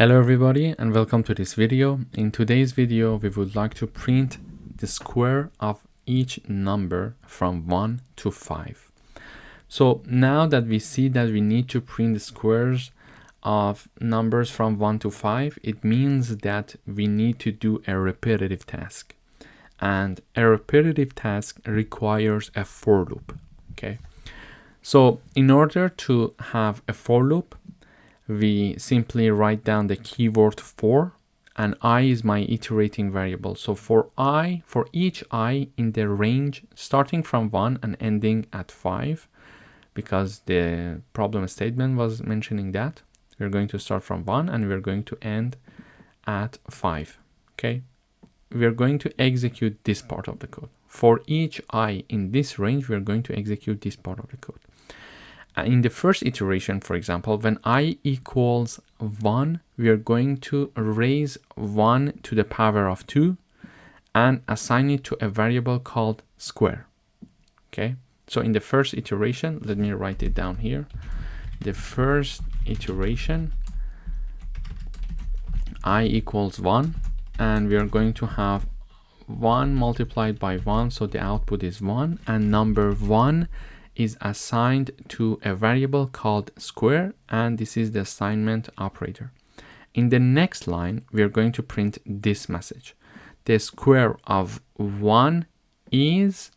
Hello everybody and welcome to this video. In today's video we would like to print the square of each number from 1 to 5. So now that we see that we need to print the squares of numbers from 1 to 5, it means that we need to do a repetitive task. And a repetitive task requires a for loop. Okay. So in order to have a for loop, we simply write down the keyword for, and I is my iterating variable. So for each I in the range starting from 1 and ending at 5, because the problem statement was mentioning that, we're going to start from 1 and we're going to end at 5. Okay, we're going to execute this part of the code. For each I in this range, we're going to execute this part of the code. In the first iteration, for example, when I equals 1, we are going to raise 1 to the power of 2 and assign it to a variable called square. Okay, so in the first iteration, let me write it down here. The first iteration, I equals 1, and we are going to have 1 multiplied by 1, so the output is 1, and number 1 is assigned to a variable called square, and this is the assignment operator. In the next line, we are going to print this message. The square of 1 is,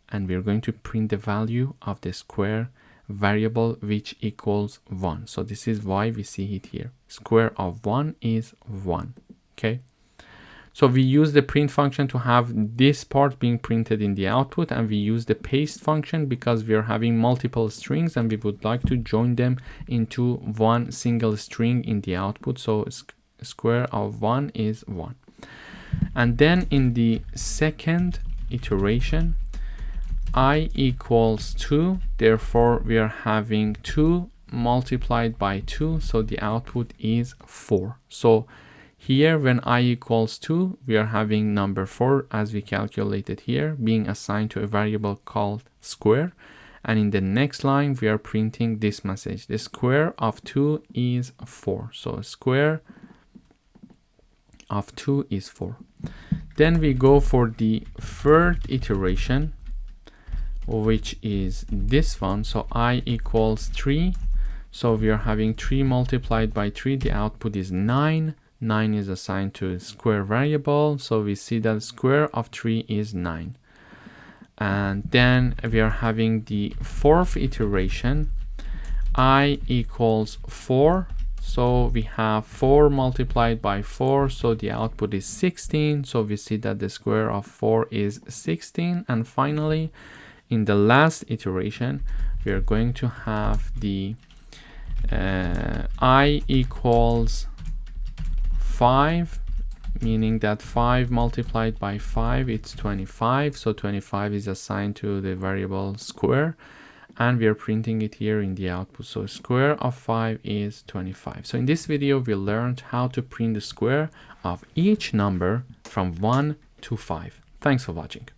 and we are going to print the value of the square variable which equals 1. So this is why we see it here. Square of 1 is 1. Okay. So we use the print function to have this part being printed in the output, and we use the paste function because we are having multiple strings and we would like to join them into one single string in the output. So square of 1 is 1. And then in the second iteration, I equals 2. Therefore, we are having 2 multiplied by 2. So the output is 4. So here, when I equals 2, we are having number 4 as we calculated here being assigned to a variable called square. And in the next line, we are printing this message. The square of 2 is 4. So square of 2 is 4. Then we go for the third iteration, which is this one. So I equals 3. So we are having 3 multiplied by 3. The output is 9. 9 is assigned to a square variable, so we see that square of 3 is 9. And then we are having the fourth iteration, I equals 4. So we have 4 multiplied by 4, so the output is 16. So we see that the square of 4 is 16. And finally, in the last iteration, we are going to have the I equals 5, meaning that 5 multiplied by 5, it's 25. So 25 is assigned to the variable square, and we are printing it here in the output. So square of 5 is 25. So in this video, we learned how to print the square of each number from 1 to 5. Thanks for watching.